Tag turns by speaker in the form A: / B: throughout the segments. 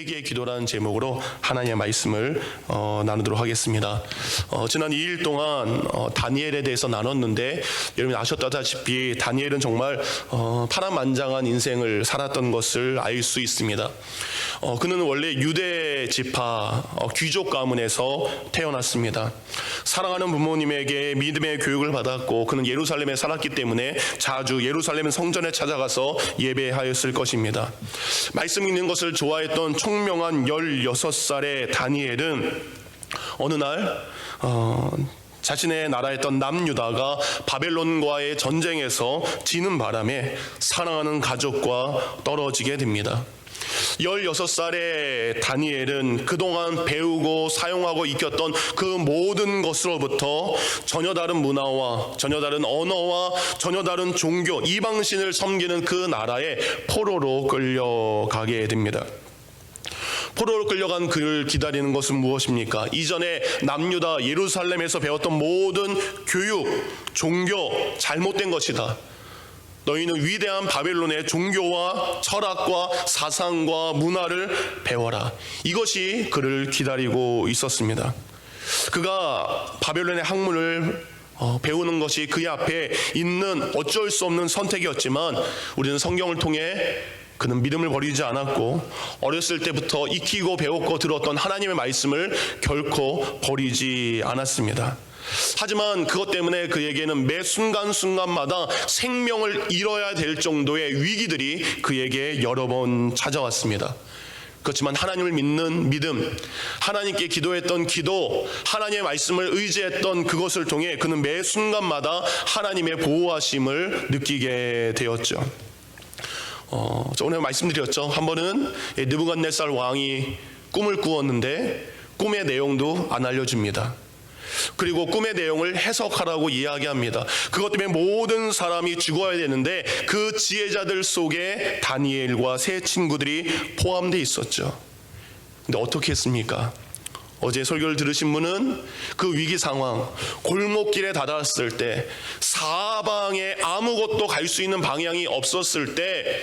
A: 회개의 기도라는 제목으로 하나님의 말씀을 나누도록 하겠습니다. 지난 2일 동안 다니엘에 대해서 나눴는데 여러분이 아셨다시피 다니엘은 정말 파란만장한 인생을 살았던 것을 알 수 있습니다. 그는 원래 유대 지파 귀족 가문에서 태어났습니다. 사랑하는 부모님에게 믿음의 교육을 받았고 그는 예루살렘에 살았기 때문에 자주 예루살렘 성전에 찾아가서 예배하였을 것입니다. 말씀 읽는 것을 좋아했던 총명한 16살의 다니엘은 어느 날 자신의 나라였던 남유다가 바벨론과의 전쟁에서 지는 바람에 사랑하는 가족과 떨어지게 됩니다. 16살의 다니엘은 그동안 배우고 사용하고 익혔던 그 모든 것으로부터 전혀 다른 문화와 전혀 다른 언어와 전혀 다른 종교, 이방신을 섬기는 그 나라에 포로로 끌려가게 됩니다. 포로로 끌려간 그를 기다리는 것은 무엇입니까? 이전에 남유다 예루살렘에서 배웠던 모든 교육, 종교 잘못된 것이다. 너희는 위대한 바벨론의 종교와 철학과 사상과 문화를 배워라. 이것이 그를 기다리고 있었습니다. 그가 바벨론의 학문을 배우는 것이 그의 앞에 있는 어쩔 수 없는 선택이었지만 우리는 성경을 통해 그는 믿음을 버리지 않았고 어렸을 때부터 익히고 배웠고 들었던 하나님의 말씀을 결코 버리지 않았습니다. 하지만 그것 때문에 그에게는 매 순간순간마다 생명을 잃어야 될 정도의 위기들이 그에게 여러 번 찾아왔습니다. 그렇지만 하나님을 믿는 믿음, 하나님께 기도했던 기도, 하나님의 말씀을 의지했던 그것을 통해 그는 매 순간마다 하나님의 보호하심을 느끼게 되었죠. 오늘 말씀드렸죠. 한 번은 느부갓네살 왕이 꿈을 꾸었는데 꿈의 내용도 안 알려줍니다. 그리고 꿈의 내용을 해석하라고 이야기합니다. 그것 때문에 모든 사람이 죽어야 되는데 그 지혜자들 속에 다니엘과 세 친구들이 포함되어 있었죠. 근데 어떻게 했습니까? 어제 설교를 들으신 분은 그 위기 상황, 골목길에 다다랐을 때 사방에 아무것도 갈 수 있는 방향이 없었을 때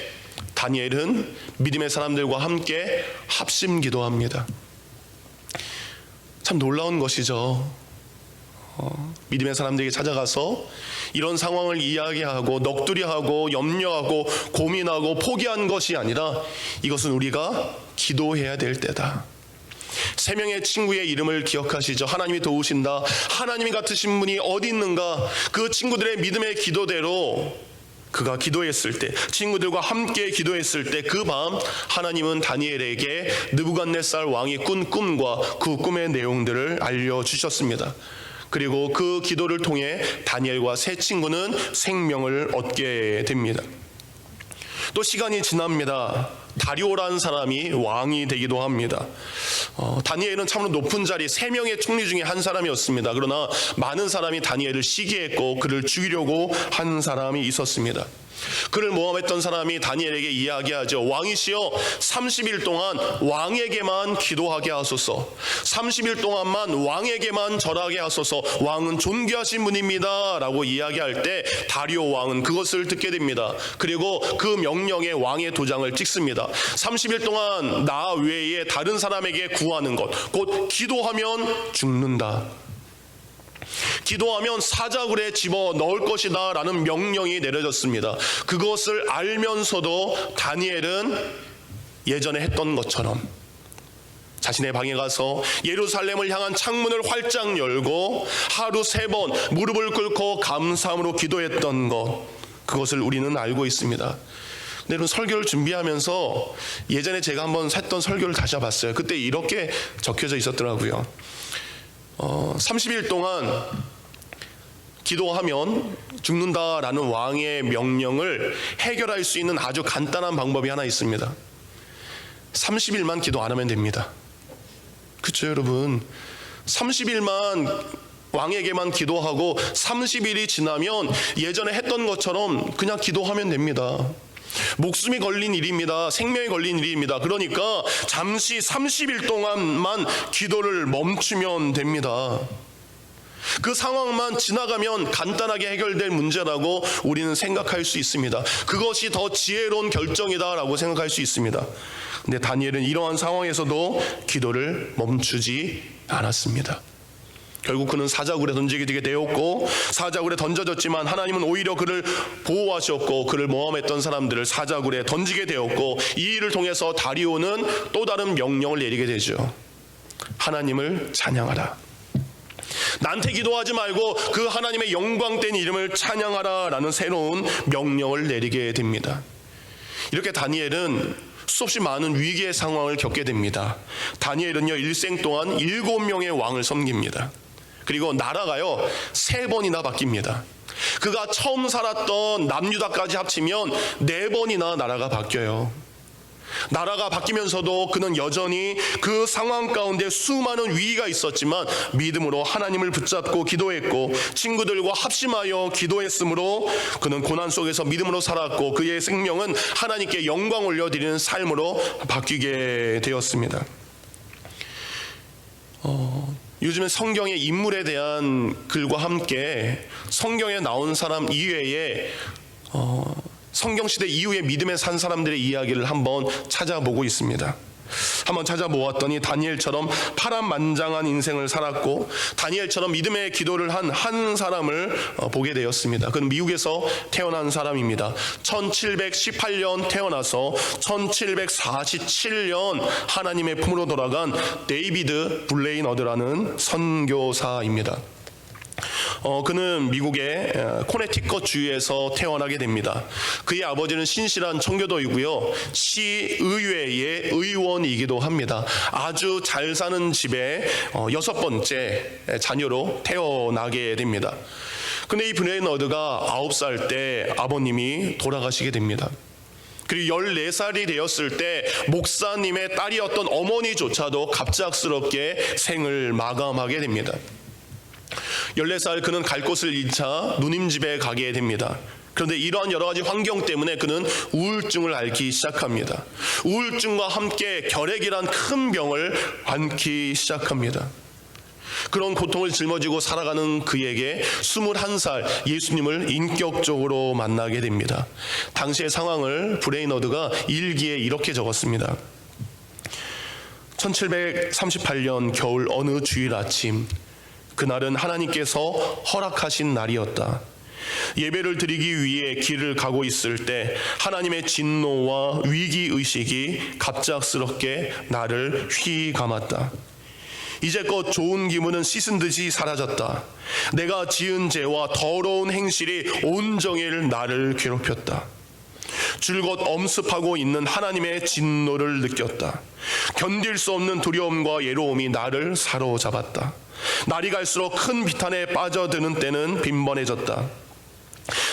A: 다니엘은 믿음의 사람들과 함께 합심 기도합니다. 참 놀라운 것이죠. 믿음의 사람들에게 찾아가서 이런 상황을 이야기하고 넋두리하고 염려하고 고민하고 포기한 것이 아니라 이것은 우리가 기도해야 될 때다. 세 명의 친구의 이름을 기억하시죠? 하나님이 도우신다. 하나님이 같으신 분이 어디 있는가? 그 친구들의 믿음의 기도대로 그가 기도했을 때, 친구들과 함께 기도했을 때 그 밤 하나님은 다니엘에게 느부갓네살 왕이 꾼 꿈과 그 꿈의 내용들을 알려주셨습니다. 그리고 그 기도를 통해 다니엘과 세 친구는 생명을 얻게 됩니다. 또 시간이 지납니다. 다리오라는 사람이 왕이 되기도 합니다. 다니엘은 참으로 높은 자리 3명의 총리 중에 한 사람이었습니다. 그러나 많은 사람이 다니엘을 시기했고 그를 죽이려고 한 사람이 있었습니다. 그를 모함했던 사람이 다니엘에게 이야기하죠. 왕이시여 30일 동안 왕에게만 기도하게 하소서. 30일 동안만 왕에게만 절하게 하소서. 왕은 존귀하신 분입니다 라고 이야기할 때 다리오 왕은 그것을 듣게 됩니다. 그리고 그 명령에 왕의 도장을 찍습니다. 30일 동안 나 외에 다른 사람에게 구하는 것, 곧 기도하면 죽는다. 기도하면 사자굴에 집어 넣을 것이다 라는 명령이 내려졌습니다. 그것을 알면서도 다니엘은 예전에 했던 것처럼 자신의 방에 가서 예루살렘을 향한 창문을 활짝 열고 하루 3번 무릎을 꿇고 감사함으로 기도했던 것, 그것을 우리는 알고 있습니다. 근데 여러분, 설교를 준비하면서 예전에 제가 한번 했던 설교를 다시 봤어요. 그때 이렇게 적혀져 있었더라고요. 30일 동안 기도하면 죽는다라는 왕의 명령을 해결할 수 있는 아주 간단한 방법이 하나 있습니다. 30일만 기도 안 하면 됩니다. 그렇죠, 여러분? 30일만 왕에게만 기도하고 30일이 지나면 예전에 했던 것처럼 그냥 기도하면 됩니다. 목숨이 걸린 일입니다. 생명이 걸린 일입니다. 그러니까 잠시 30일 동안만 기도를 멈추면 됩니다. 그 상황만 지나가면 간단하게 해결될 문제라고 우리는 생각할 수 있습니다. 그것이 더 지혜로운 결정이다라고 생각할 수 있습니다. 근데 다니엘은 이러한 상황에서도 기도를 멈추지 않았습니다. 결국 그는 사자굴에 던지게 되었고, 사자굴에 던져졌지만 하나님은 오히려 그를 보호하셨고, 그를 모함했던 사람들을 사자굴에 던지게 되었고, 이 일을 통해서 다리오는 또 다른 명령을 내리게 되죠. 하나님을 찬양하라. 나한테 기도하지 말고 그 하나님의 영광된 이름을 찬양하라 라는 새로운 명령을 내리게 됩니다. 이렇게 다니엘은 수없이 많은 위기의 상황을 겪게 됩니다. 다니엘은요, 일생 동안 7명의 왕을 섬깁니다. 그리고 나라가요 3번이나 바뀝니다. 그가 처음 살았던 남유다까지 합치면 4번이나 나라가 바뀌어요. 나라가 바뀌면서도 그는 여전히 그 상황 가운데 수많은 위기가 있었지만 믿음으로 하나님을 붙잡고 기도했고, 친구들과 합심하여 기도했으므로 그는 고난 속에서 믿음으로 살았고, 그의 생명은 하나님께 영광 올려드리는 삶으로 바뀌게 되었습니다. 요즘에 성경의 인물에 대한 글과 함께 성경에 나온 사람 이외에 성경시대 이후에 믿음에 산 사람들의 이야기를 한번 찾아보고 있습니다. 한번 찾아보았더니 다니엘처럼 파란만장한 인생을 살았고, 다니엘처럼 믿음의 기도를 한 사람을 보게 되었습니다. 그는 미국에서 태어난 사람입니다. 1718년 태어나서 1747년 하나님의 품으로 돌아간 데이비드 블레이너드라는 선교사입니다. 그는 미국의 코네티컷 주에서 태어나게 됩니다. 그의 아버지는 신실한 청교도이고요, 시의회의 의원이기도 합니다. 아주 잘 사는 집에 6번째 자녀로 태어나게 됩니다. 근데 이 블레이너드가 9살 때 아버님이 돌아가시게 됩니다. 그리고 14살이 되었을 때 목사님의 딸이었던 어머니조차도 갑작스럽게 생을 마감하게 됩니다. 14살 그는 갈 곳을 잃자 누님집에 가게 됩니다. 그런데 이러한 여러 가지 환경 때문에 그는 우울증을 앓기 시작합니다. 우울증과 함께 결핵이란 큰 병을 앓기 시작합니다. 그런 고통을 짊어지고 살아가는 그에게 21살 예수님을 인격적으로 만나게 됩니다. 당시의 상황을 브레이너드가 일기에 이렇게 적었습니다. 1738년 겨울 어느 주일 아침, 그날은 하나님께서 허락하신 날이었다. 예배를 드리기 위해 길을 가고 있을 때 하나님의 진노와 위기의식이 갑작스럽게 나를 휘감았다. 이제껏 좋은 기분은 씻은 듯이 사라졌다. 내가 지은 죄와 더러운 행실이 온종일 나를 괴롭혔다. 줄곧 엄습하고 있는 하나님의 진노를 느꼈다. 견딜 수 없는 두려움과 외로움이 나를 사로잡았다. 날이 갈수록 큰 비탄에 빠져드는 때는 빈번해졌다.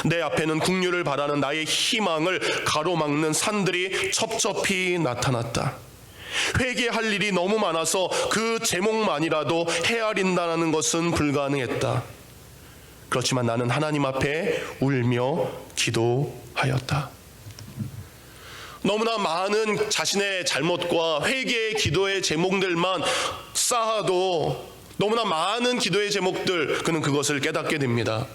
A: 내 앞에는 국류를 바라는 나의 희망을 가로막는 산들이 첩첩히 나타났다. 회개할 일이 너무 많아서 그 제목만이라도 헤아린다는 것은 불가능했다. 그렇지만 나는 하나님 앞에 울며 기도하였다. 너무나 많은 자신의 잘못과 회개의 기도의 제목들만 쌓아도 너무나 많은 기도의 제목들, 그는 그것을 깨닫게 됩니다.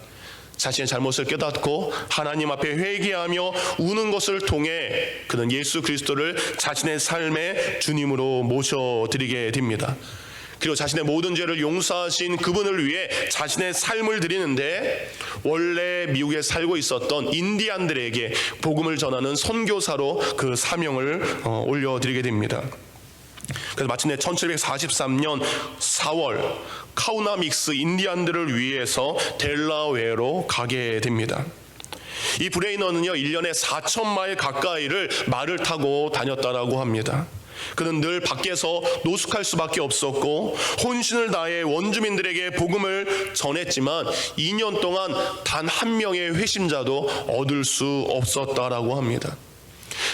A: 자신의 잘못을 깨닫고 하나님 앞에 회개하며 우는 것을 통해 그는 예수 그리스도를 자신의 삶의 주님으로 모셔드리게 됩니다. 그리고 자신의 모든 죄를 용서하신 그분을 위해 자신의 삶을 드리는데, 원래 미국에 살고 있었던 인디안들에게 복음을 전하는 선교사로 그 사명을 올려드리게 됩니다. 그래서 마침내 1743년 4월 카우나믹스 인디안들을 위해서 델라웨어로 가게 됩니다. 이 브레이너는요 1년에 4,000마일 가까이를 말을 타고 다녔다라고 합니다. 그는 늘 밖에서 노숙할 수밖에 없었고 혼신을 다해 원주민들에게 복음을 전했지만 2년 동안 단 한 명의 회심자도 얻을 수 없었다라고 합니다.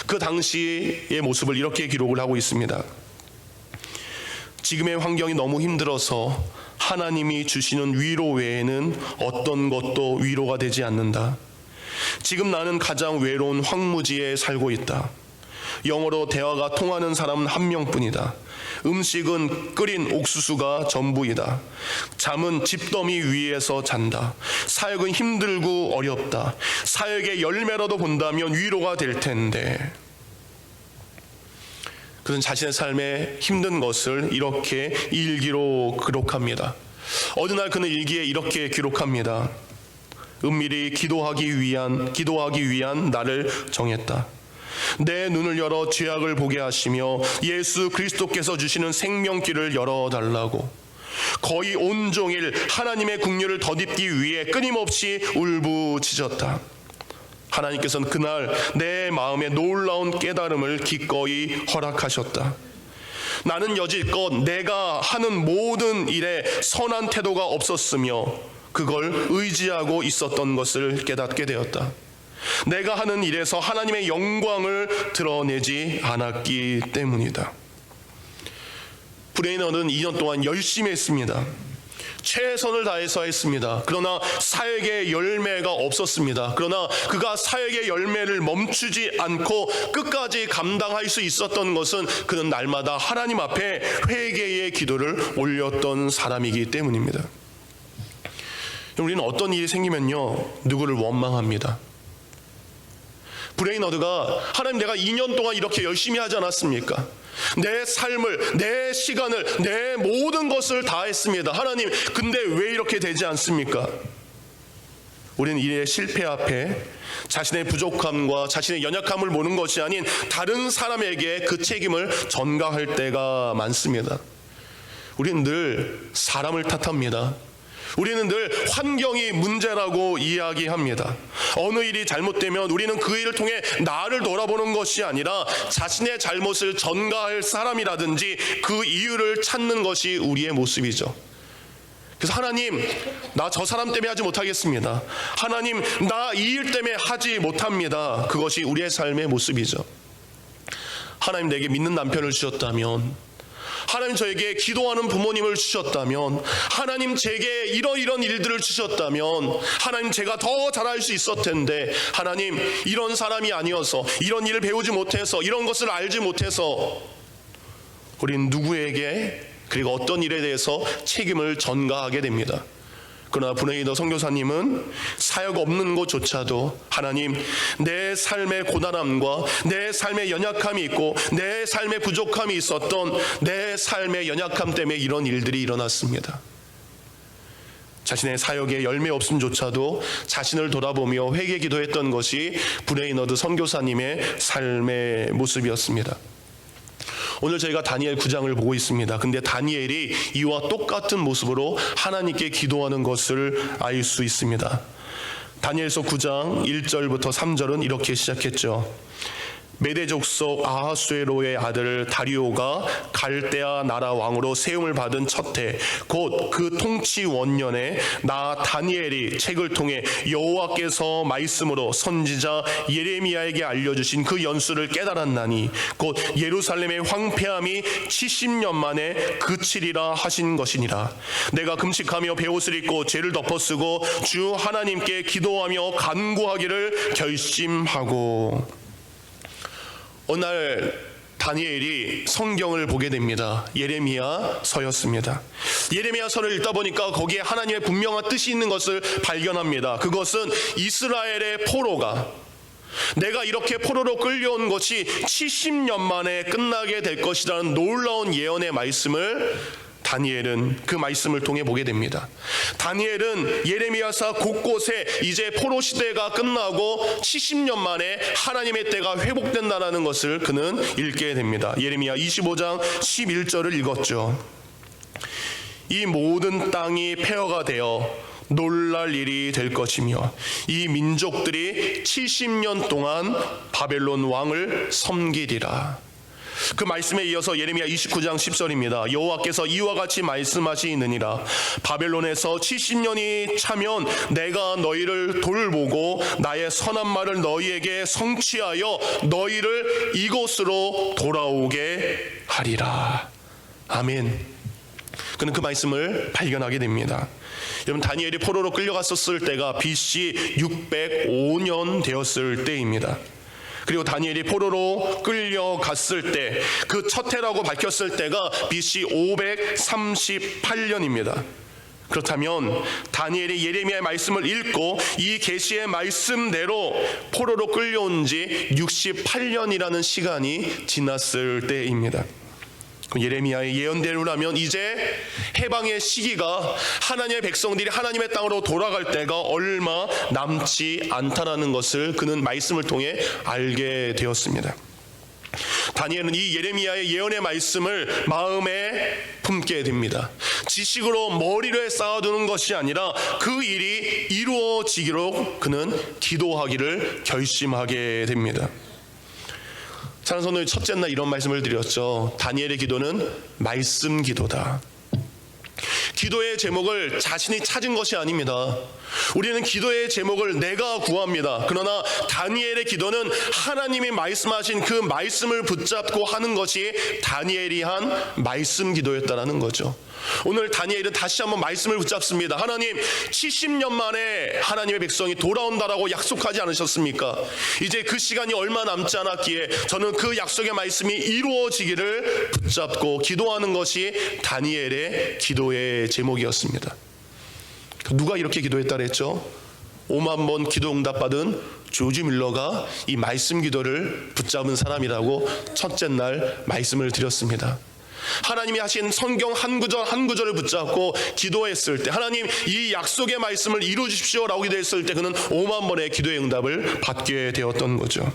A: 그 당시의 모습을 이렇게 기록을 하고 있습니다. 지금의 환경이 너무 힘들어서 하나님이 주시는 위로 외에는 어떤 것도 위로가 되지 않는다. 지금 나는 가장 외로운 황무지에 살고 있다. 영어로 대화가 통하는 사람은 한 명뿐이다. 음식은 끓인 옥수수가 전부이다. 잠은 집더미 위에서 잔다. 사역은 힘들고 어렵다. 사역의 열매라도 본다면 위로가 될 텐데. 그는 자신의 삶에 힘든 것을 이렇게 일기로 기록합니다. 어느 날 그는 일기에 이렇게 기록합니다. 은밀히 기도하기 위한 나를 정했다. 내 눈을 열어 죄악을 보게 하시며 예수 그리스도께서 주시는 생명길을 열어달라고. 거의 온종일 하나님의 긍휼을 덧입기 위해 끊임없이 울부짖었다. 하나님께서는 그날 내 마음에 놀라운 깨달음을 기꺼이 허락하셨다. 나는 여지껏 내가 하는 모든 일에 선한 태도가 없었으며 그걸 의지하고 있었던 것을 깨닫게 되었다. 내가 하는 일에서 하나님의 영광을 드러내지 않았기 때문이다. 브레이너는 2년 동안 열심히 했습니다. 최선을 다해서 했습니다. 그러나 사역의 열매가 없었습니다. 그러나 그가 사역의 열매를 멈추지 않고 끝까지 감당할 수 있었던 것은 그는 날마다 하나님 앞에 회개의 기도를 올렸던 사람이기 때문입니다. 우리는 어떤 일이 생기면요, 누구를 원망합니다. 브레이너드가 하나님, 내가 2년 동안 이렇게 열심히 하지 않았습니까? 내 삶을, 내 시간을, 내 모든 것을 다 했습니다. 하나님, 근데 왜 이렇게 되지 않습니까? 우리는 일의 실패 앞에 자신의 부족함과 자신의 연약함을 보는 것이 아닌 다른 사람에게 그 책임을 전가할 때가 많습니다. 우리는 늘 사람을 탓합니다. 우리는 늘 환경이 문제라고 이야기합니다. 어느 일이 잘못되면 우리는 그 일을 통해 나를 돌아보는 것이 아니라 자신의 잘못을 전가할 사람이라든지 그 이유를 찾는 것이 우리의 모습이죠. 그래서 하나님, 나 저 사람 때문에 하지 못하겠습니다. 하나님, 나 이 일 때문에 하지 못합니다. 그것이 우리의 삶의 모습이죠. 하나님, 내게 믿는 남편을 주셨다면, 하나님 저에게 기도하는 부모님을 주셨다면, 하나님 제게 이런 일들을 주셨다면, 하나님 제가 더 잘할 수 있었을 텐데, 하나님 이런 사람이 아니어서, 이런 일을 배우지 못해서, 이런 것을 알지 못해서 우리는 누구에게 그리고 어떤 일에 대해서 책임을 전가하게 됩니다. 그러나 브레이너 선교사님은 사역 없는 것조차도 하나님, 내 삶의 고단함과 내 삶의 연약함이 있고 내 삶의 부족함이 있었던 내 삶의 연약함 때문에 이런 일들이 일어났습니다. 자신의 사역에 열매 없음조차도 자신을 돌아보며 회개 기도했던 것이 브레이너드 선교사님의 삶의 모습이었습니다. 오늘 저희가 다니엘 9장을 보고 있습니다. 근데 다니엘이 이와 똑같은 모습으로 하나님께 기도하는 것을 알 수 있습니다. 다니엘서 9장 1절부터 3절은 이렇게 시작했죠. 메대 족속 아하수에로의 아들 다리오가 갈대아 나라 왕으로 세움을 받은 첫 해, 곧 그 통치 원년에 나 다니엘이 책을 통해 여호와께서 말씀으로 선지자 예레미야에게 알려주신 그 연수를 깨달았나니 곧 예루살렘의 황폐함이 70년 만에 그치리라 하신 것이니라. 내가 금식하며 베옷을 입고 죄를 덮어쓰고 주 하나님께 기도하며 간구하기를 결심하고. 어느 날 다니엘이 성경을 보게 됩니다. 예레미야서였습니다. 예레미야서를 읽다 보니까 거기에 하나님의 분명한 뜻이 있는 것을 발견합니다. 그것은 이스라엘의 포로가, 내가 이렇게 포로로 끌려온 것이 70년 만에 끝나게 될 것이라는 놀라운 예언의 말씀을 다니엘은 그 말씀을 통해 보게 됩니다. 다니엘은 예레미야서 곳곳에 이제 포로 시대가 끝나고 70년 만에 하나님의 때가 회복된다는 것을 그는 읽게 됩니다. 예레미야 25장 11절을 읽었죠. 이 모든 땅이 폐허가 되어 놀랄 일이 될 것이며 이 민족들이 70년 동안 바벨론 왕을 섬기리라. 그 말씀에 이어서 예레미야 29장 10절입니다. 여호와께서 이와 같이 말씀하시느니라. 바벨론에서 70년이 차면 내가 너희를 돌보고 나의 선한 말을 너희에게 성취하여 너희를 이곳으로 돌아오게 하리라. 아멘. 그는 그 말씀을 발견하게 됩니다. 여러분, 다니엘이 포로로 끌려갔었을 때가 BC 605년 되었을 때입니다. 그리고 다니엘이 포로로 끌려갔을 때 그 첫 해라고 밝혔을 때가 BC 538년입니다. 그렇다면 다니엘이 예레미야의 말씀을 읽고 이 계시의 말씀대로 포로로 끌려온 지 68년이라는 시간이 지났을 때입니다. 예레미야의 예언대로라면 이제 해방의 시기가, 하나님의 백성들이 하나님의 땅으로 돌아갈 때가 얼마 남지 않다라는 것을 그는 말씀을 통해 알게 되었습니다. 다니엘은 이 예레미야의 예언의 말씀을 마음에 품게 됩니다. 지식으로 머리를 쌓아두는 것이 아니라 그 일이 이루어지기로 그는 기도하기를 결심하게 됩니다. 사랑하는 성도님, 첫째 날 이런 말씀을 드렸죠. 다니엘의 기도는 말씀 기도다. 기도의 제목을 자신이 찾은 것이 아닙니다. 우리는 기도의 제목을 내가 구합니다. 그러나 다니엘의 기도는 하나님이 말씀하신 그 말씀을 붙잡고 하는 것이 다니엘이 한 말씀 기도였다라는 거죠. 오늘 다니엘은 다시 한번 말씀을 붙잡습니다. 하나님, 70년 만에 하나님의 백성이 돌아온다라고 약속하지 않으셨습니까? 이제 그 시간이 얼마 남지 않았기에 저는 그 약속의 말씀이 이루어지기를 붙잡고 기도하는 것이 다니엘의 기도의 제목이었습니다. 누가 이렇게 기도했다 그랬죠? 5만 번 기도 응답받은 조지 밀러가 이 말씀 기도를 붙잡은 사람이라고 첫째 날 말씀을 드렸습니다. 하나님이 하신 성경 한 구절 한 구절을 붙잡고 기도했을 때, 하나님 이 약속의 말씀을 이루어 주십시오 라고 기도했을 때 그는 5만 번의 기도의 응답을 받게 되었던 거죠.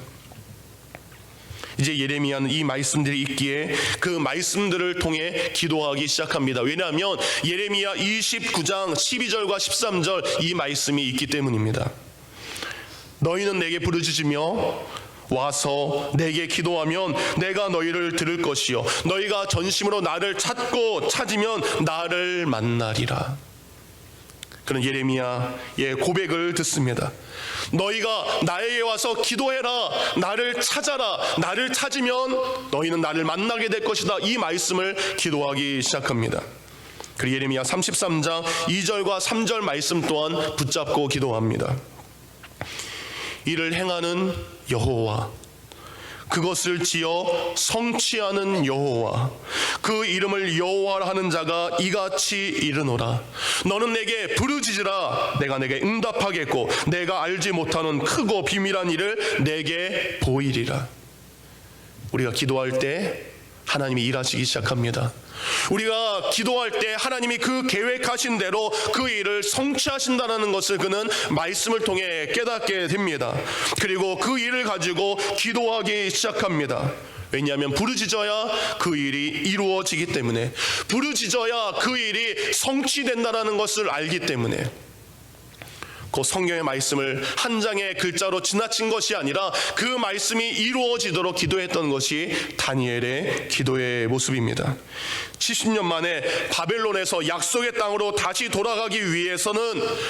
A: 이제 예레미야는 이 말씀들이 있기에 그 말씀들을 통해 기도하기 시작합니다. 왜냐하면 예레미야 29장 12절과 13절 이 말씀이 있기 때문입니다. 너희는 내게 부르짖으며 와서 내게 기도하면 내가 너희를 들을 것이요 너희가 전심으로 나를 찾고 찾으면 나를 만나리라. 그런 예레미야의 고백을 듣습니다. 너희가 나에게 와서 기도해라, 나를 찾아라, 나를 찾으면 너희는 나를 만나게 될 것이다. 이 말씀을 기도하기 시작합니다. 그리고 예레미야 33장 2절과 3절 말씀 또한 붙잡고 기도합니다. 이를 행하는 여호와, 그것을 지어 성취하는 여호와, 그 이름을 여호와라 하는 자가 이같이 이르노라. 너는 내게 부르짖으라, 내가 내게 응답하겠고 내가 알지 못하는 크고 비밀한 일을 내게 보이리라. 우리가 기도할 때 하나님이 일하시기 시작합니다. 우리가 기도할 때 하나님이 그 계획하신 대로 그 일을 성취하신다는 것을 그는 말씀을 통해 깨닫게 됩니다. 그리고 그 일을 가지고 기도하기 시작합니다. 왜냐하면 부르짖어야 그 일이 이루어지기 때문에, 부르짖어야 그 일이 성취된다는 것을 알기 때문에, 그 성경의 말씀을 한 장의 글자로 지나친 것이 아니라 그 말씀이 이루어지도록 기도했던 것이 다니엘의 기도의 모습입니다. 70년 만에 바벨론에서 약속의 땅으로 다시 돌아가기 위해서는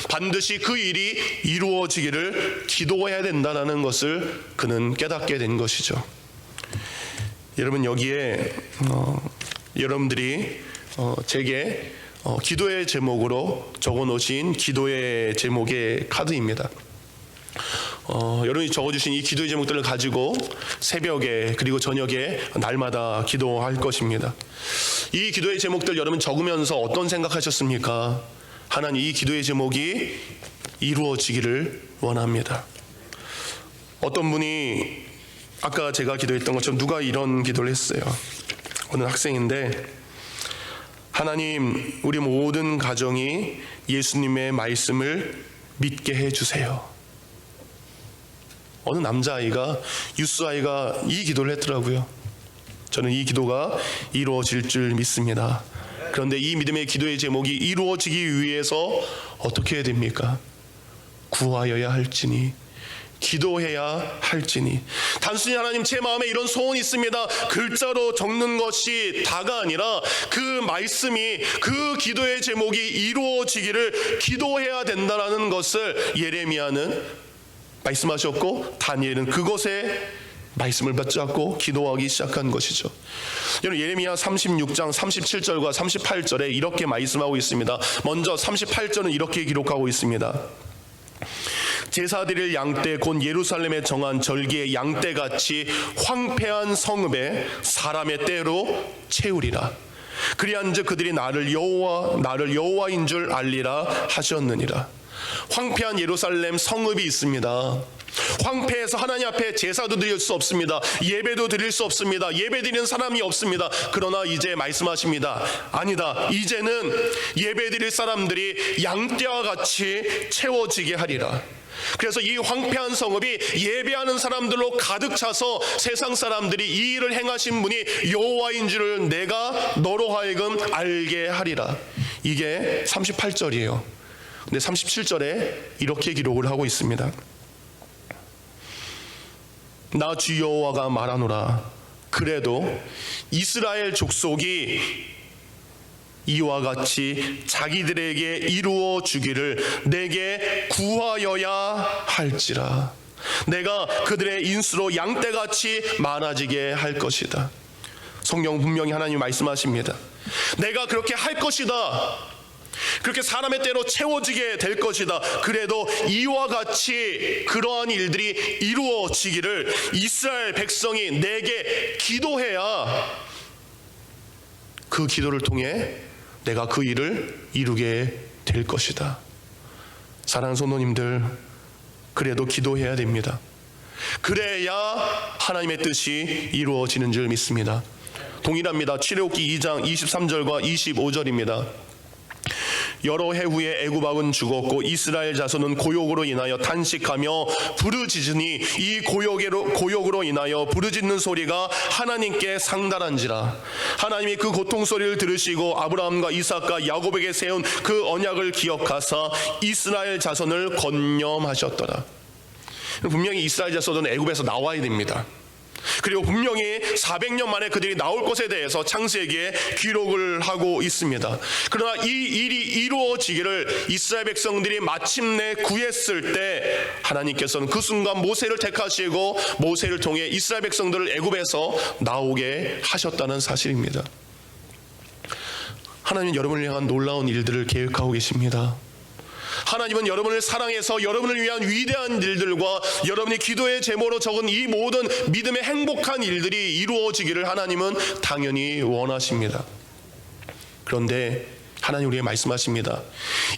A: 반드시 그 일이 이루어지기를 기도해야 된다는 것을 그는 깨닫게 된 것이죠. 여러분, 여기에 여러분들이 제게 기도의 제목으로 적어놓으신 기도의 제목의 카드입니다. 여러분이 적어주신 이 기도의 제목들을 가지고 새벽에 그리고 저녁에 날마다 기도할 것입니다. 이 기도의 제목들 여러분 적으면서 어떤 생각하셨습니까? 하나님, 이 기도의 제목이 이루어지기를 원합니다. 어떤 분이 아까 제가 기도했던 것처럼 누가 이런 기도를 했어요. 어느 학생인데, 하나님, 우리 모든 가정이 예수님의 말씀을 믿게 해주세요. 어느 남자아이가, 유스아이가 이 기도를 했더라고요. 저는 이 기도가 이루어질 줄 믿습니다. 그런데 이 믿음의 기도의 제목이 이루어지기 위해서 어떻게 해야 됩니까? 구하여야 할지니, 기도해야 할지니. 단순히 하나님, 제 마음에 이런 소원이 있습니다, 글자로 적는 것이 다가 아니라 그 말씀이, 그 기도의 제목이 이루어지기를 기도해야 된다는 것을 예레미야는 말씀하셨고, 다니엘은 그것에 말씀을 붙잡고 기도하기 시작한 것이죠. 여러분, 예레미야 36장 37절과 38절에 이렇게 말씀하고 있습니다. 먼저 38절은 이렇게 기록하고 있습니다. 제사드릴 양떼 곧 예루살렘에 정한 절기의 양떼같이 황폐한 성읍에 사람의 때로 채우리라. 그리한즉 그들이 나를 여호와인 줄 알리라 하셨느니라. 황폐한 예루살렘 성읍이 있습니다. 황폐해서 하나님 앞에 제사도 드릴 수 없습니다. 예배도 드릴 수 없습니다. 예배 드리는 사람이 없습니다. 그러나 이제 말씀하십니다. 아니다. 이제는 예배 드릴 사람들이 양떼와 같이 채워지게 하리라. 그래서 이 황폐한 성읍이 예배하는 사람들로 가득 차서 세상 사람들이 이 일을 행하신 분이 여호와인 줄을 내가 너로 하여금 알게 하리라. 이게 38절이에요. 근데 37절에 이렇게 기록을 하고 있습니다. 나 주 여호와가 말하노라. 그래도 이스라엘 족속이 이와 같이 자기들에게 이루어 주기를 내게 구하여야 할지라. 내가 그들의 인수로 양떼같이 많아지게 할 것이다. 성경 분명히 하나님 말씀하십니다. 내가 그렇게 할 것이다. 그렇게 사람의 때로 채워지게 될 것이다. 그래도 이와 같이 그러한 일들이 이루어지기를 이스라엘 백성이 내게 기도해야 그 기도를 통해 내가 그 일을 이루게 될 것이다. 사랑하는 성도님들, 그래도 기도해야 됩니다. 그래야 하나님의 뜻이 이루어지는 줄 믿습니다. 동일합니다. 출애굽기 2장 23절과 25절입니다. 여러 해 후에 애굽 왕은 죽었고 이스라엘 자손은 고욕으로 인하여 탄식하며 부르짖으니 이 고욕으로 인하여 부르짖는 소리가 하나님께 상달한지라. 하나님이 그 고통 소리를 들으시고 아브라함과 이삭과 야곱에게 세운 그 언약을 기억하사 이스라엘 자손을 건념하셨더라. 분명히 이스라엘 자손은 애굽에서 나와야 됩니다. 그리고 분명히 400년 만에 그들이 나올 것에 대해서 창세기에 기록을 하고 있습니다. 그러나 이 일이 이루어지기를 이스라엘 백성들이 마침내 구했을 때 하나님께서는 그 순간 모세를 택하시고 모세를 통해 이스라엘 백성들을 애굽에서 나오게 하셨다는 사실입니다. 하나님은 여러분을 향한 놀라운 일들을 계획하고 계십니다. 하나님은 여러분을 사랑해서 여러분을 위한 위대한 일들과 여러분이 기도의 제목으로 적은 이 모든 믿음의 행복한 일들이 이루어지기를 하나님은 당연히 원하십니다. 그런데 하나님 우리에게 말씀하십니다.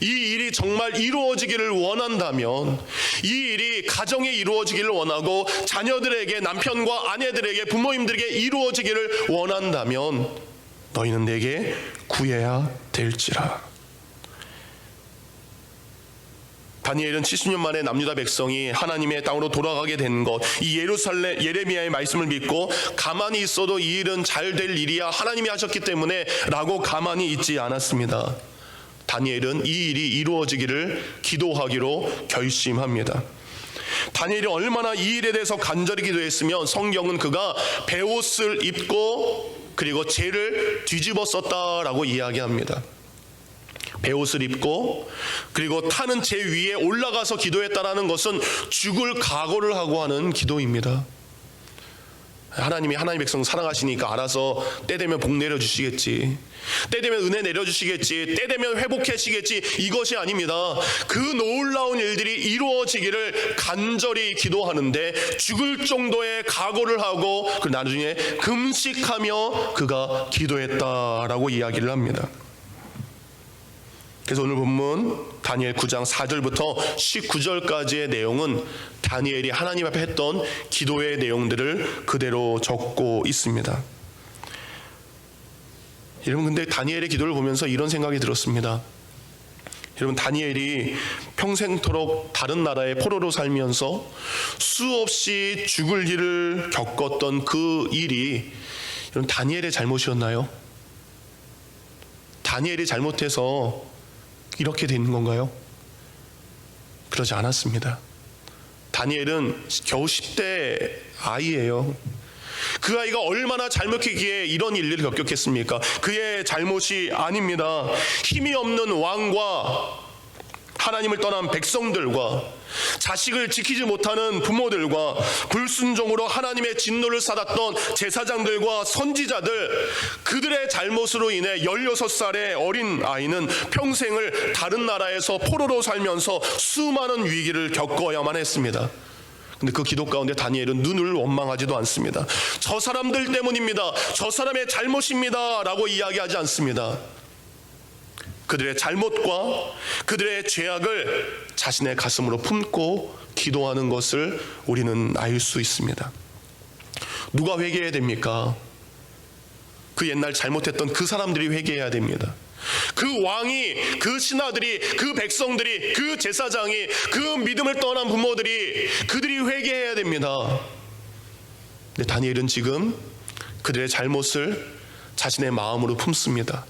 A: 이 일이 정말 이루어지기를 원한다면, 이 일이 가정에 이루어지기를 원하고 자녀들에게, 남편과 아내들에게, 부모님들에게 이루어지기를 원한다면 너희는 내게 구해야 될지라. 다니엘은 70년 만에 남유다 백성이 하나님의 땅으로 돌아가게 된 것, 이 예레미야의 말씀을 믿고 가만히 있어도 이 일은 잘 될 일이야, 하나님이 하셨기 때문에 라고 가만히 있지 않았습니다. 다니엘은 이 일이 이루어지기를 기도하기로 결심합니다. 다니엘이 얼마나 이 일에 대해서 간절히 기도했으면 성경은 그가 베옷을 입고 그리고 재를 뒤집어 썼다라고 이야기합니다. 베옷을 입고 그리고 타는 재 위에 올라가서 기도했다라는 것은 죽을 각오를 하고 하는 기도입니다. 하나님이 하나님의 백성 사랑하시니까 알아서 때 되면 복 내려주시겠지, 때 되면 은혜 내려주시겠지, 때 되면 회복하시겠지, 이것이 아닙니다. 그 놀라운 일들이 이루어지기를 간절히 기도하는데 죽을 정도의 각오를 하고 그 나중에 금식하며 그가 기도했다라고 이야기를 합니다. 그래서 오늘 본문 다니엘 9장 4절부터 19절까지의 내용은 다니엘이 하나님 앞에 했던 기도의 내용들을 그대로 적고 있습니다. 여러분, 근데 다니엘의 기도를 보면서 이런 생각이 들었습니다. 여러분, 다니엘이 평생토록 다른 나라의 포로로 살면서 수없이 죽을 일을 겪었던 그 일이 여러분 다니엘의 잘못이었나요? 다니엘이 잘못해서 이렇게 되는 건가요? 그러지 않았습니다. 다니엘은 겨우 10대 아이예요. 그 아이가 얼마나 잘못했기에 이런 일을 겪었겠습니까? 그의 잘못이 아닙니다. 힘이 없는 왕과 하나님을 떠난 백성들과 자식을 지키지 못하는 부모들과 불순종으로 하나님의 진노를 받았던 제사장들과 선지자들, 그들의 잘못으로 인해 16살의 어린 아이는 평생을 다른 나라에서 포로로 살면서 수많은 위기를 겪어야만 했습니다. 근데 그 기도 가운데 다니엘은 눈을 원망하지도 않습니다. 저 사람들 때문입니다, 저 사람의 잘못입니다 라고 이야기하지 않습니다. 그들의 잘못과 그들의 죄악을 자신의 가슴으로 품고 기도하는 것을 우리는 알 수 있습니다. 누가 회개해야 됩니까? 그 옛날 잘못했던 그 사람들이 회개해야 됩니다. 그 왕이, 그 신하들이, 그 백성들이, 그 제사장이, 그 믿음을 떠난 부모들이, 그들이 회개해야 됩니다. 근데 다니엘은 지금 그들의 잘못을 자신의 마음으로 품습니다.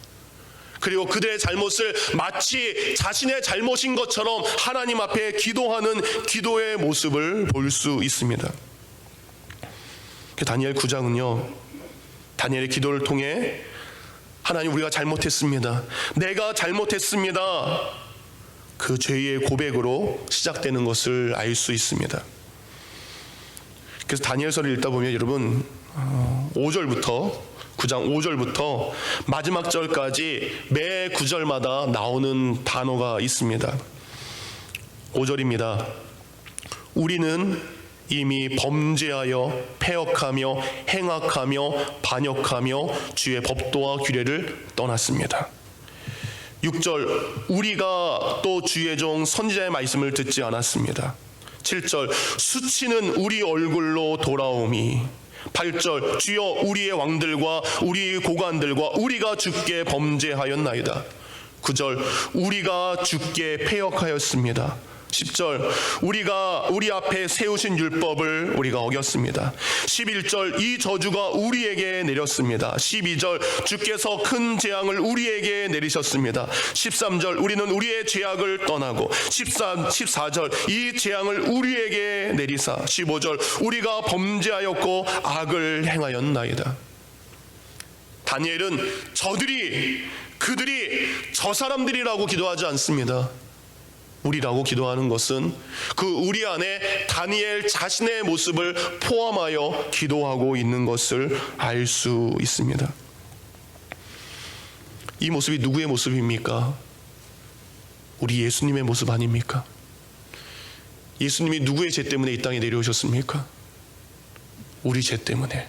A: 그리고 그들의 잘못을 마치 자신의 잘못인 것처럼 하나님 앞에 기도하는 기도의 모습을 볼 수 있습니다. 다니엘 9장은요, 다니엘의 기도를 통해 하나님, 우리가 잘못했습니다, 내가 잘못했습니다, 그 죄의 고백으로 시작되는 것을 알 수 있습니다. 그래서 다니엘서를 읽다 보면 여러분 9장 5절부터 마지막 절까지 매 구절마다 나오는 단어가 있습니다. 5절입니다. 우리는 이미 범죄하여 패역하며 행악하며 반역하며 주의 법도와 규례를 떠났습니다. 6절, 우리가 또 주의 종 선지자의 말씀을 듣지 않았습니다. 7절, 수치는 우리 얼굴로 돌아오미. 8절, 주여 우리의 왕들과 우리의 고관들과 우리가 주께 범죄하였나이다. 9절, 우리가 주께 패역하였습니다. 10절, 우리가 우리 앞에 세우신 율법을 우리가 어겼습니다. 11절, 이 저주가 우리에게 내렸습니다. 12절, 주께서 큰 재앙을 우리에게 내리셨습니다. 13절, 우리는 우리의 죄악을 떠나고 14절, 이 재앙을 우리에게 내리사. 15절, 우리가 범죄하였고 악을 행하였나이다. 다니엘은 그들이 저 사람들이라고 기도하지 않습니다. 우리라고 기도하는 것은 그 우리 안에 다니엘 자신의 모습을 포함하여 기도하고 있는 것을 알 수 있습니다. 이 모습이 누구의 모습입니까? 우리 예수님의 모습 아닙니까? 예수님이 누구의 죄 때문에 이 땅에 내려오셨습니까? 우리 죄 때문에.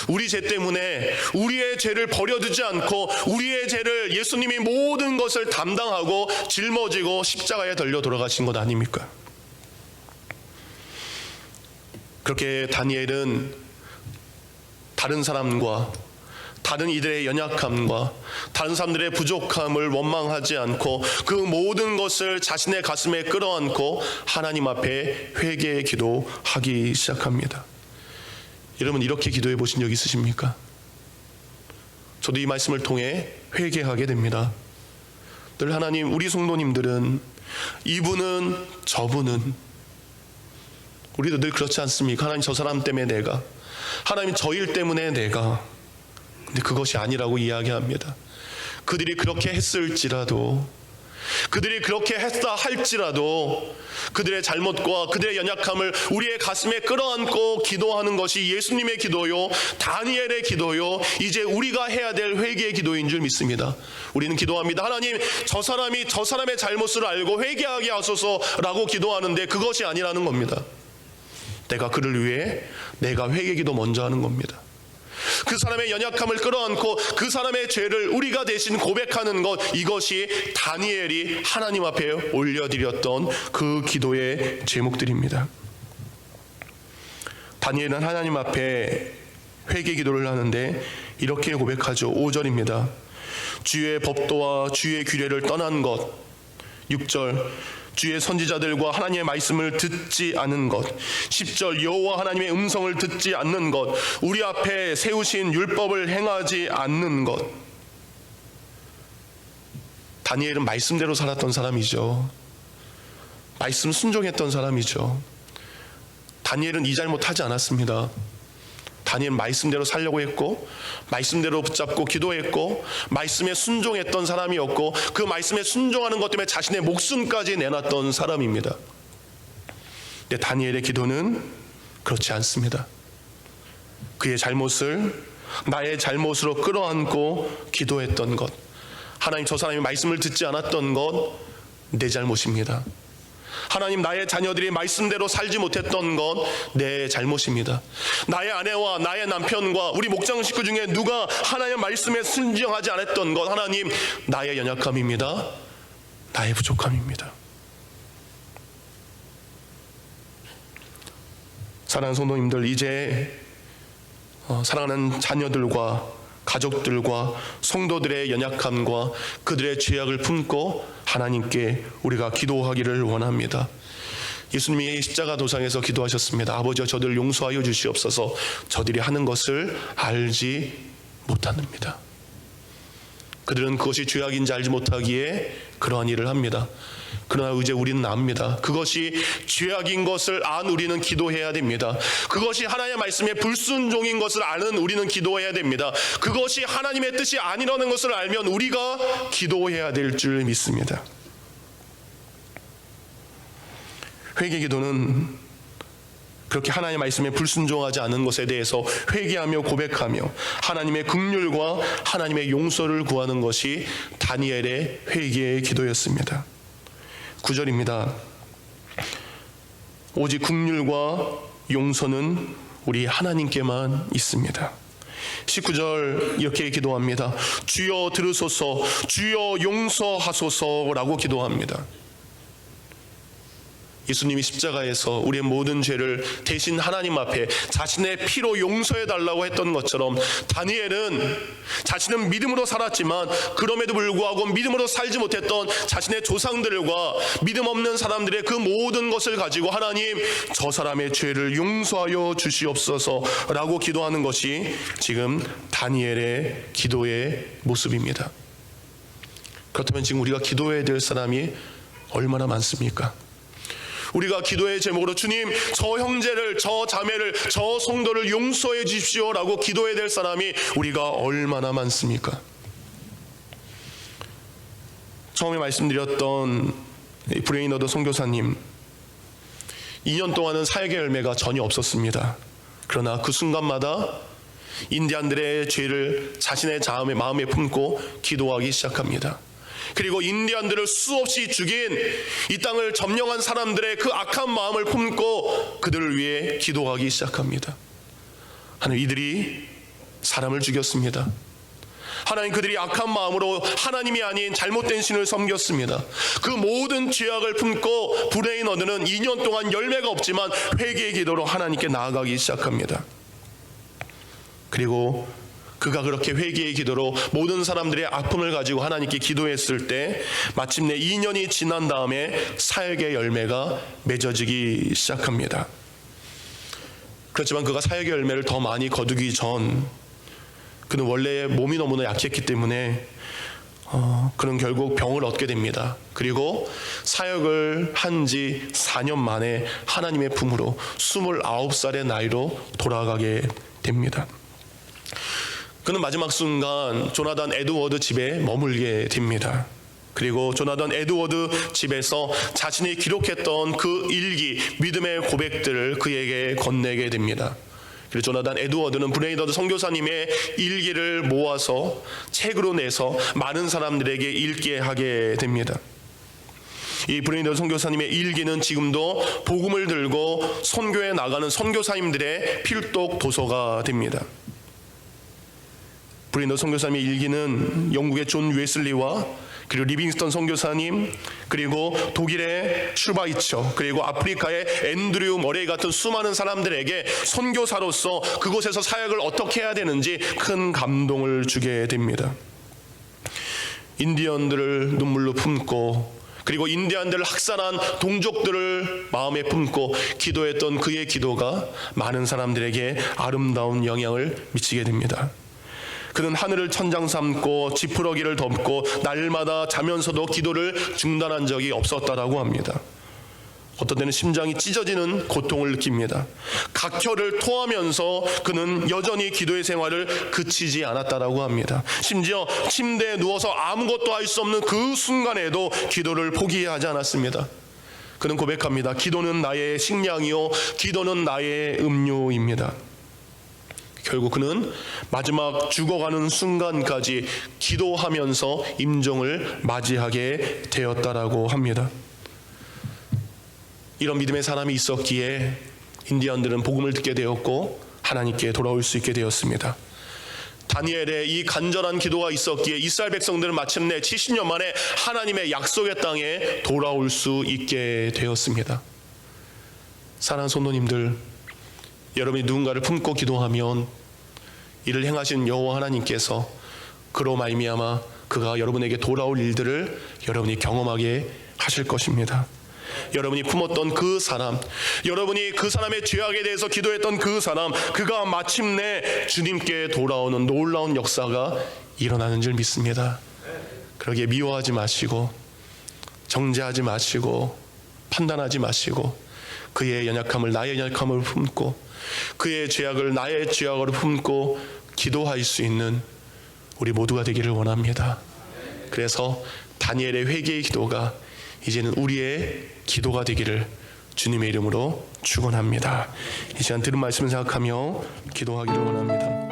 A: 우리 죄 때문에 우리의 죄를 버려두지 않고 우리의 죄를 예수님이 모든 것을 담당하고 짊어지고 십자가에 달려 돌아가신 것 아닙니까? 그렇게 다니엘은 다른 사람과 다른 이들의 연약함과 다른 사람들의 부족함을 원망하지 않고 그 모든 것을 자신의 가슴에 끌어안고 하나님 앞에 회개의 기도하기 시작합니다. 여러분, 이렇게 기도해 보신 적 있으십니까? 저도 이 말씀을 통해 회개하게 됩니다. 늘 하나님, 우리 성도님들은 이분은 저분은, 우리도 늘 그렇지 않습니까? 하나님, 저 사람 때문에 내가, 하나님 저 일 때문에 내가. 근데 그것이 아니라고 이야기합니다. 그들이 그렇게 했을지라도, 그들이 그렇게 했다 할지라도 그들의 잘못과 그들의 연약함을 우리의 가슴에 끌어안고 기도하는 것이 예수님의 기도요, 다니엘의 기도요, 이제 우리가 해야 될 회개의 기도인 줄 믿습니다. 우리는 기도합니다. 하나님, 저 사람의 잘못을 알고 회개하게 하소서라고 기도하는데 그것이 아니라는 겁니다. 내가 그를 위해 내가 회개 기도 먼저 하는 겁니다. 그 사람의 연약함을 끌어안고 그 사람의 죄를 우리가 대신 고백하는 것, 이것이 다니엘이 하나님 앞에 올려드렸던 그 기도의 제목들입니다. 다니엘은 하나님 앞에 회개 기도를 하는데 이렇게 고백하죠. 5절입니다. 주의 법도와 주의 규례를 떠난 것. 6절, 주의 선지자들과 하나님의 말씀을 듣지 않은 것. 10절, 여호와 하나님의 음성을 듣지 않는 것. 우리 앞에 세우신 율법을 행하지 않는 것. 다니엘은 말씀대로 살았던 사람이죠. 말씀 순종했던 사람이죠. 다니엘은 이 잘못하지 않았습니다. 다니엘 말씀대로 살려고 했고, 말씀대로 붙잡고 기도했고, 말씀에 순종했던 사람이었고, 그 말씀에 순종하는 것 때문에 자신의 목숨까지 내놨던 사람입니다. 근데 다니엘의 기도는 그렇지 않습니다. 그의 잘못을 나의 잘못으로 끌어안고 기도했던 것, 하나님, 저 사람이 말씀을 듣지 않았던 것 내 잘못입니다. 하나님, 나의 자녀들이 말씀대로 살지 못했던 건 내 잘못입니다. 나의 아내와 나의 남편과 우리 목장 식구 중에 누가 하나님의 말씀에 순종하지 않았던 건 하나님, 나의 연약함입니다. 나의 부족함입니다. 사랑하는 성도님들, 이제 사랑하는 자녀들과 가족들과 성도들의 연약함과 그들의 죄악을 품고 하나님께 우리가 기도하기를 원합니다. 예수님이 십자가 도상에서 기도하셨습니다. 아버지여, 저들을 용서하여 주시옵소서. 저들이 하는 것을 알지 못합니다. 그들은 그것이 죄악인지 알지 못하기에 그러한 일을 합니다. 그러나 이제 우리는 압니다. 그것이 죄악인 것을 안 우리는 기도해야 됩니다. 그것이 하나님의 말씀에 불순종인 것을 아는 우리는 기도해야 됩니다. 그것이 하나님의 뜻이 아니라는 것을 알면 우리가 기도해야 될 줄 믿습니다. 회개 기도는 그렇게 하나님의 말씀에 불순종하지 않은 것에 대해서 회개하며 고백하며 하나님의 긍휼과 하나님의 용서를 구하는 것이 다니엘의 회개의 기도였습니다. 9절입니다. 오직 긍휼과 용서는 우리 하나님께만 있습니다. 19절 이렇게 기도합니다. 주여 들으소서, 주여 용서하소서라고 기도합니다. 예수님이 십자가에서 우리의 모든 죄를 대신 하나님 앞에 자신의 피로 용서해달라고 했던 것처럼 다니엘은 자신은 믿음으로 살았지만 그럼에도 불구하고 믿음으로 살지 못했던 자신의 조상들과 믿음 없는 사람들의 그 모든 것을 가지고 하나님, 저 사람의 죄를 용서하여 주시옵소서라고 기도하는 것이 지금 다니엘의 기도의 모습입니다. 그렇다면 지금 우리가 기도해야 될 사람이 얼마나 많습니까? 우리가 기도의 제목으로 주님, 저 형제를, 저 자매를, 저 성도를 용서해 주십시오라고 기도해야 될 사람이 우리가 얼마나 많습니까? 처음에 말씀드렸던 브레이너드 선교사님, 2년 동안은 사역의 열매가 전혀 없었습니다. 그러나 그 순간마다 인디안들의 죄를 자신의 마음에 품고 기도하기 시작합니다. 그리고 인디안들을 수없이 죽인 이 땅을 점령한 사람들의 그 악한 마음을 품고 그들을 위해 기도하기 시작합니다. 하나님, 이들이 사람을 죽였습니다. 하나님, 그들이 악한 마음으로 하나님이 아닌 잘못된 신을 섬겼습니다. 그 모든 죄악을 품고 브레이너드는 2년 동안 열매가 없지만 회개의 기도로 하나님께 나아가기 시작합니다. 그리고 그가 그렇게 회개의 기도로 모든 사람들의 아픔을 가지고 하나님께 기도했을 때 마침내 2년이 지난 다음에 사역의 열매가 맺어지기 시작합니다. 그렇지만 그가 사역의 열매를 더 많이 거두기 전 그는 원래 몸이 너무나 약했기 때문에 그는 결국 병을 얻게 됩니다. 그리고 사역을 한 지 4년 만에 하나님의 품으로 29살의 나이로 돌아가게 됩니다. 그는 마지막 순간 조나단 에드워드 집에 머물게 됩니다. 그리고 조나단 에드워드 집에서 자신이 기록했던 그 일기, 믿음의 고백들을 그에게 건네게 됩니다. 그리고 조나단 에드워드는 브레이너드 선교사님의 일기를 모아서 책으로 내서 많은 사람들에게 읽게 하게 됩니다. 이 브레이너드 선교사님의 일기는 지금도 복음을 들고 선교에 나가는 선교사님들의 필독 도서가 됩니다. 브레이너드 선교사님의 일기는 영국의 존 웨슬리와 그리고 리빙스턴 선교사님, 그리고 독일의 슈바이처, 그리고 아프리카의 앤드류 머레이 같은 수많은 사람들에게 선교사로서 그곳에서 사역을 어떻게 해야 되는지 큰 감동을 주게 됩니다. 인디언들을 눈물로 품고 그리고 인디안들을 학살한 동족들을 마음에 품고 기도했던 그의 기도가 많은 사람들에게 아름다운 영향을 미치게 됩니다. 그는 하늘을 천장 삼고 지푸러기를 덮고 날마다 자면서도 기도를 중단한 적이 없었다라고 합니다. 어떤 때는 심장이 찢어지는 고통을 느낍니다. 각혈을 토하면서 그는 여전히 기도의 생활을 그치지 않았다라고 합니다. 심지어 침대에 누워서 아무것도 할 수 없는 그 순간에도 기도를 포기하지 않았습니다. 그는 고백합니다. 기도는 나의 식량이요 기도는 나의 음료입니다. 결국 그는 마지막 죽어가는 순간까지 기도하면서 임종을 맞이하게 되었다라고 합니다. 이런 믿음의 사람이 있었기에 인디언들은 복음을 듣게 되었고 하나님께 돌아올 수 있게 되었습니다. 다니엘의 이 간절한 기도가 있었기에 이스라엘 백성들은 마침내 70년 만에 하나님의 약속의 땅에 돌아올 수 있게 되었습니다. 사랑하는 성도님들, 여러분이 누군가를 품고 기도하면 이를 행하신 여호와 하나님께서 그로 말미암아 그가 여러분에게 돌아올 일들을 여러분이 경험하게 하실 것입니다. 여러분이 품었던 그 사람, 여러분이 그 사람의 죄악에 대해서 기도했던 그 사람, 그가 마침내 주님께 돌아오는 놀라운 역사가 일어나는 줄 믿습니다. 그러기에 미워하지 마시고 정죄하지 마시고 판단하지 마시고 그의 연약함을 나의 연약함으로 품고 그의 죄악을 나의 죄악으로 품고 기도할 수 있는 우리 모두가 되기를 원합니다. 그래서 다니엘의 회개의 기도가 이제는 우리의 기도가 되기를 주님의 이름으로 축원합니다. 이 시간 들은 말씀을 생각하며 기도하기를 원합니다.